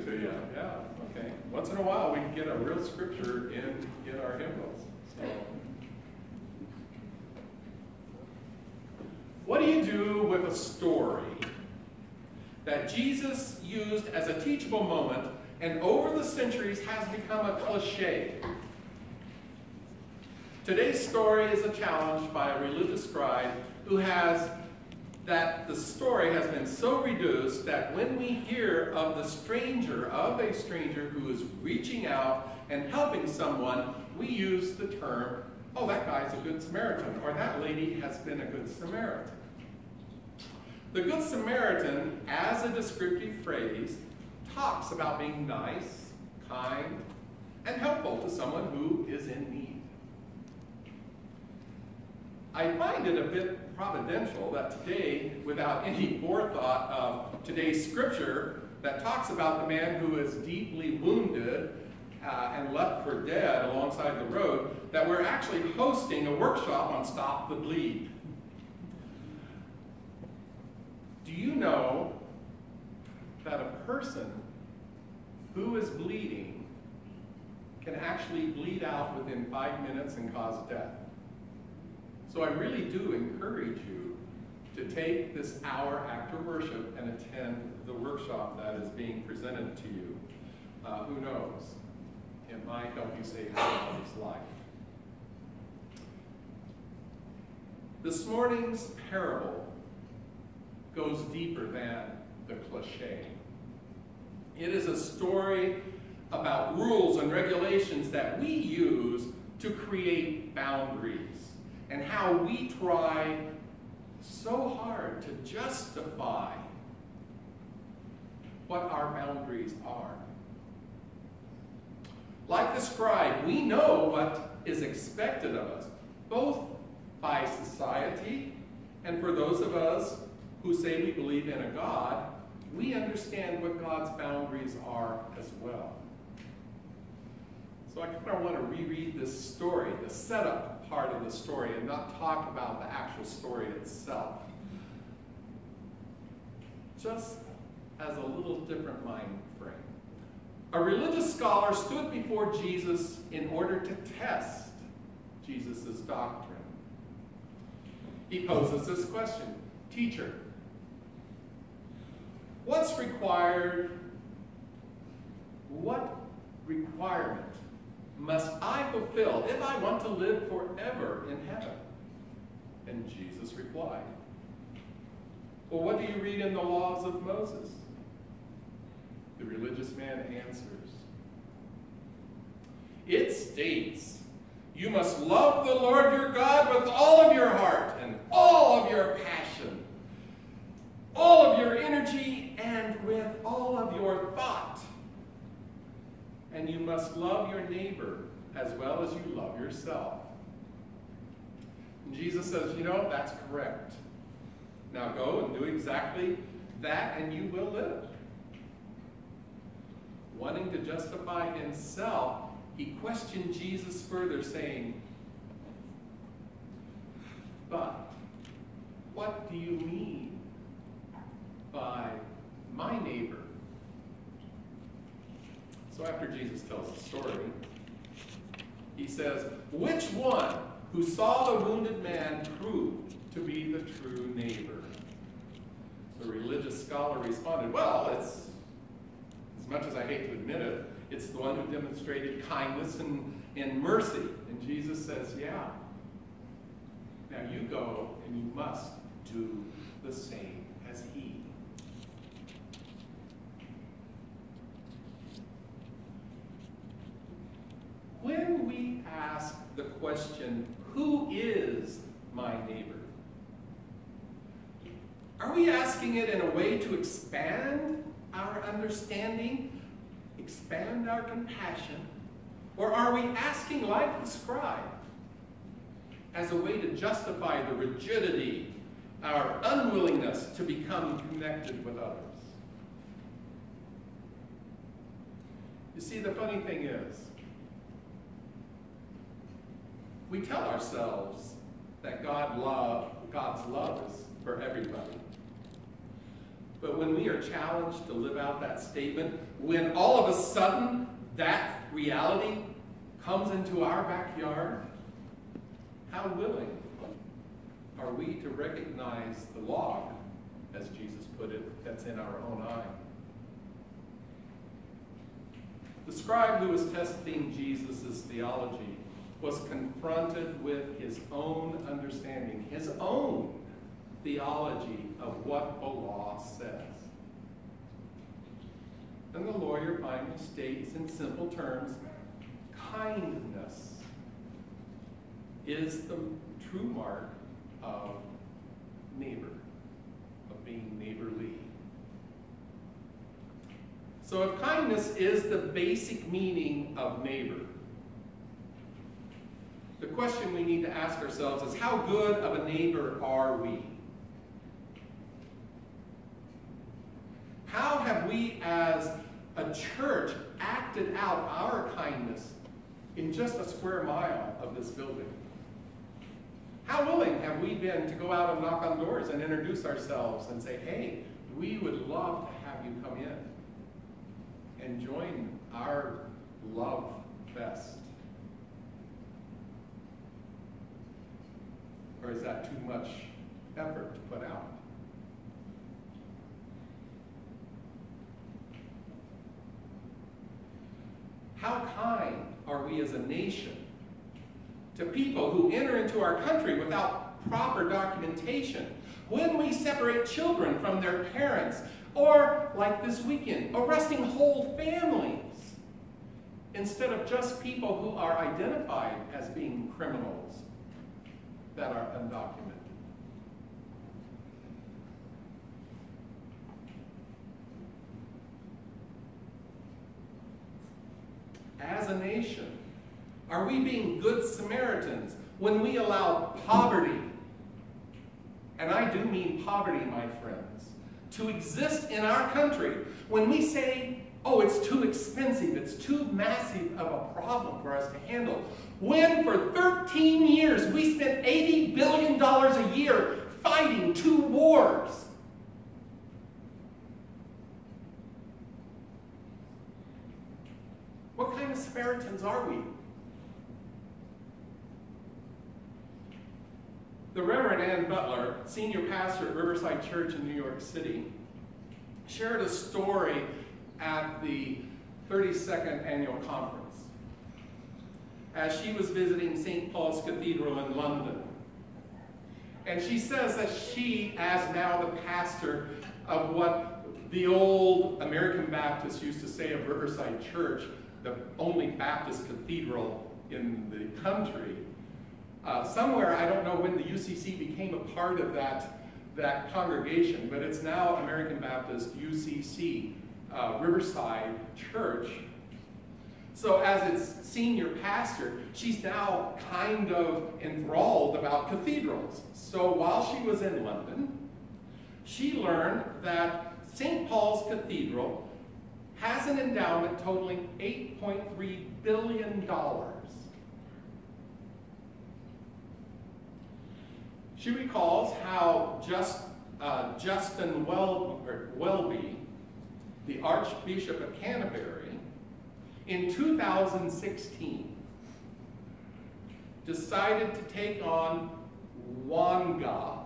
Yeah, yeah, okay. Once in a while we can get a real scripture in our hymnals. So. What do you do with a story that Jesus used as a teachable moment and over the centuries has become a cliche? Today's story is a challenge by a religious scribe who has that the story has been so reduced that when we hear of a stranger who is reaching out and helping someone, we use the term, oh, that guy's a good Samaritan, or that lady has been a good Samaritan. The Good Samaritan, as a descriptive phrase, talks about being nice, kind, and helpful to someone who is in need. I find it a bit providential that today, without any forethought of today's scripture that talks about the man who is deeply wounded and left for dead alongside the road, that we're actually hosting a workshop on Stop the Bleed. Do you know that a person who is bleeding can actually bleed out within 5 minutes and cause death? So I really do encourage you to take this hour after worship and attend the workshop that is being presented to you. Who knows? It might help you save somebody's life. This morning's parable goes deeper than the cliche. It is a story about rules and regulations that we use to create boundaries, and how we try so hard to justify what our boundaries are. Like the scribe, we know what is expected of us, both by society and for those of us who say we believe in a God. We understand what God's boundaries are as well. So I kind of want to reread this story, the setup part of the story, and not talk about the actual story itself. Just as a little different mind frame. A religious scholar stood before Jesus in order to test Jesus' doctrine. He poses this question: Teacher, what's required? What requirement must I fulfill if I want to live forever in heaven? And Jesus replied, well, what do you read in the laws of Moses? The religious man answers, it states, you must love the Lord your God with all of your heart and all of your passion, all of your energy, and with all of your thought. And you must love your neighbor as well as you love yourself. And Jesus says, you know, that's correct. Now go and do exactly that and you will live. Wanting to justify himself, he questioned Jesus further, saying, but what do you mean by my neighbor? So after Jesus tells the story, he says, which one who saw the wounded man proved to be the true neighbor? The religious scholar responded, well, it's, as much as I hate to admit it, it's the one who demonstrated kindness and mercy. And Jesus says, yeah. Now you go and you must do the same as he. When we ask the question, who is my neighbor? Are we asking it in a way to expand our understanding, expand our compassion, or are we asking, like the scribe, as a way to justify the rigidity, our unwillingness to become connected with others? You see, the funny thing is, we tell ourselves that God's love is for everybody. But when we are challenged to live out that statement, when all of a sudden that reality comes into our backyard, how willing are we to recognize the log, as Jesus put it, that's in our own eye? The scribe who was testing Jesus' theology was confronted with his own understanding, his own theology of what the law says. And the lawyer finally states in simple terms, kindness is the true mark of neighbor, of being neighborly. So if kindness is the basic meaning of neighbor, the question we need to ask ourselves is, how good of a neighbor are we? How have we as a church acted out our kindness in just a square mile of this building? How willing have we been to go out and knock on doors and introduce ourselves and say, hey, we would love to have you come in and join our love fest? Or is that too much effort to put out? How kind are we as a nation to people who enter into our country without proper documentation? When we separate children from their parents, or like this weekend, arresting whole families instead of just people who are identified as being criminals that are undocumented. As a nation, are we being good Samaritans when we allow poverty, and I do mean poverty, my friends, to exist in our country, when we say, oh, it's too expensive, it's too massive of a problem for us to handle, when for 13 years we spent $80 billion a year fighting 2 wars? What kind of Samaritans are we? The Reverend Ann Butler, senior pastor at Riverside Church in New York City, shared a story at the 32nd annual conference as she was visiting St. Paul's Cathedral in London. And she says that she, as now the pastor of what the old American Baptists used to say of Riverside Church, the only Baptist cathedral in the country, somewhere, I don't know when the UCC became a part of that congregation, but it's now American Baptist UCC, Riverside Church. So as its senior pastor, she's now kind of enthralled about cathedrals. So while she was in London, she learned that St. Paul's Cathedral has an endowment totaling $8.3 billion. She recalls how Justin Welby, the Archbishop of Canterbury, in 2016 decided to take on Wonga,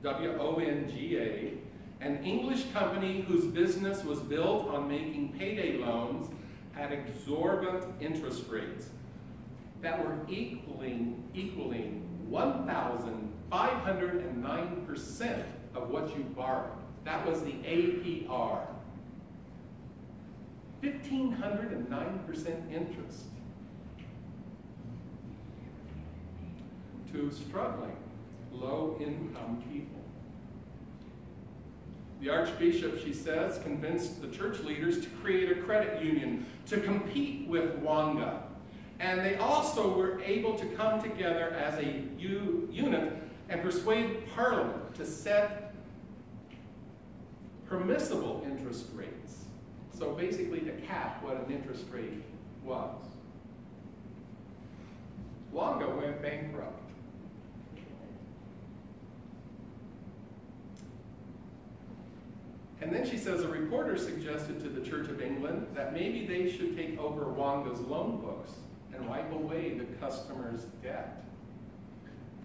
W-O-N-G-A, an English company whose business was built on making payday loans at exorbitant interest rates that were equaling 1,509% of what you borrowed. That was the APR. 1,509% interest to struggling, low-income people. The Archbishop, she says, convinced the church leaders to create a credit union to compete with Wonga. And they also were able to come together as a unit and persuade Parliament to set permissible interest rates. So basically to cap what an interest rate was. Wonga went bankrupt. And then she says a reporter suggested to the Church of England that maybe they should take over Wanga's loan books and wipe away the customer's debt.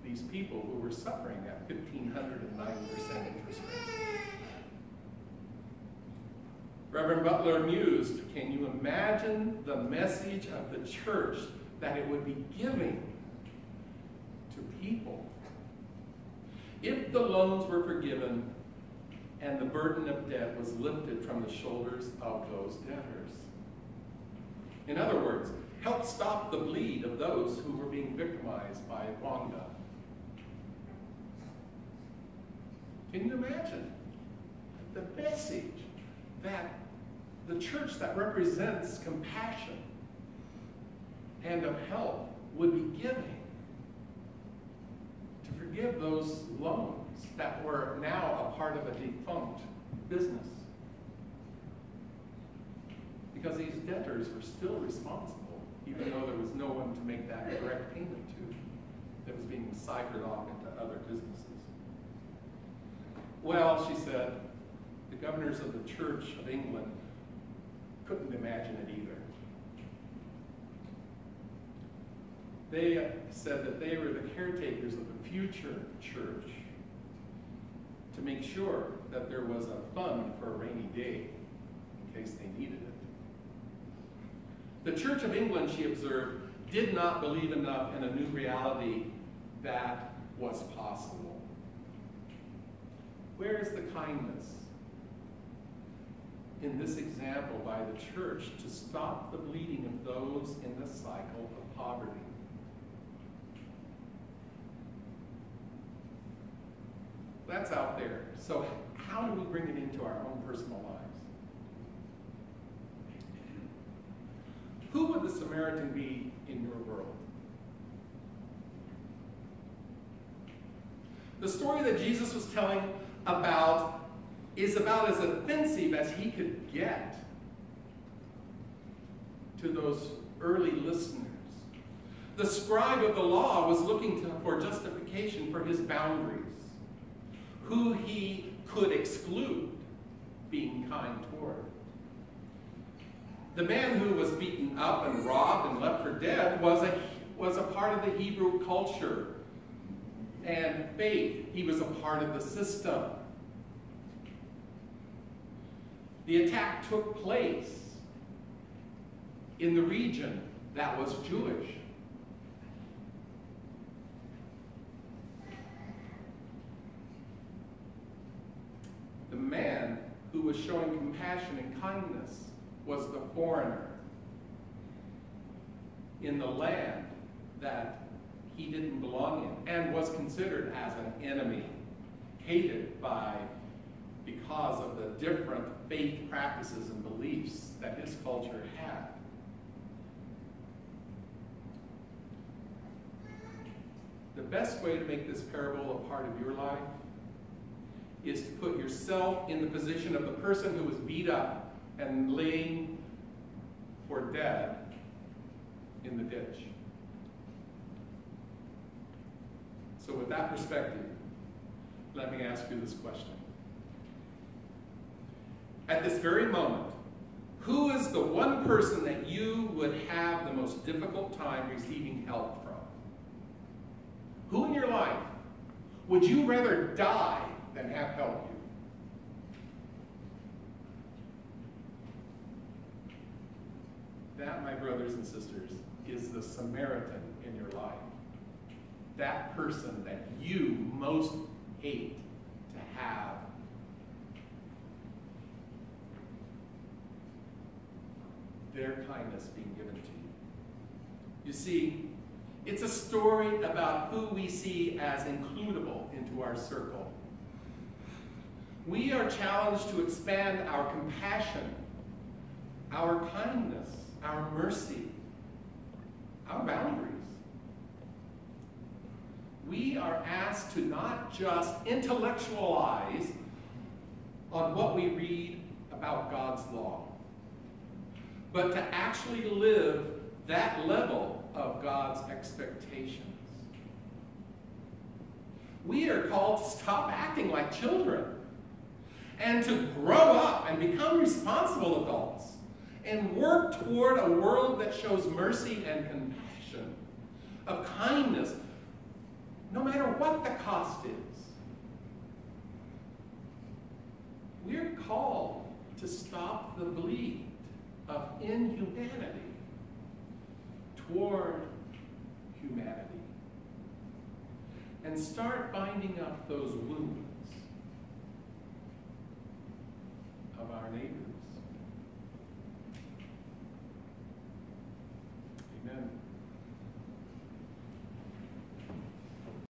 These people who were suffering at 1,509% interest rates. Reverend Butler mused, can you imagine the message of the church that it would be giving to people if the loans were forgiven and the burden of debt was lifted from the shoulders of those debtors? In other words, help stop the bleed of those who were being victimized by Wanga. Can you imagine the message that the church that represents compassion and of help would be giving to forgive those loans that were now a part of a defunct business? Because these debtors were still responsible, even though there was no one to make that direct payment to, that was being ciphered off into other businesses. Well, she said, the governors of the Church of England couldn't imagine it either. They said that they were the caretakers of the future church to make sure that there was a fund for a rainy day in case they needed it. The Church of England, she observed, did not believe enough in a new reality that was possible. Where is the kindness in this example by the church to stop the bleeding of those in the cycle of poverty? That's out there. So how do we bring it into our own personal lives? Who would the Samaritan be in your world? The story that Jesus was telling is about as offensive as he could get to those early listeners. The scribe of the law was looking for justification for his boundaries, who he could exclude being kind toward. The man who was beaten up and robbed and left for dead was a part of the Hebrew culture and faith. He was a part of the system. The attack took place in the region that was Jewish. The man who was showing compassion and kindness was the foreigner in the land that he didn't belong in and was considered as an enemy, hated because of the different faith practices and beliefs that his culture had. The best way to make this parable a part of your life is to put yourself in the position of the person who was beat up and laying for dead in the ditch. So with that perspective, let me ask you this question. At this very moment, who is the one person that you would have the most difficult time receiving help from? Who in your life would you rather die than have help you? That, my brothers and sisters, is the Samaritan in your life. That person that you most hate to have their kindness being given to you. You see, it's a story about who we see as includable into our circle. We are challenged to expand our compassion, our kindness, our mercy, our boundaries. We are asked to not just intellectualize on what we read about God's law, but to actually live that level of God's expectations. We are called to stop acting like children and to grow up and become responsible adults and work toward a world that shows mercy and compassion, of kindness, no matter what the cost is. We're called to stop the bleed of inhumanity toward humanity and start binding up those wounds of our neighbors.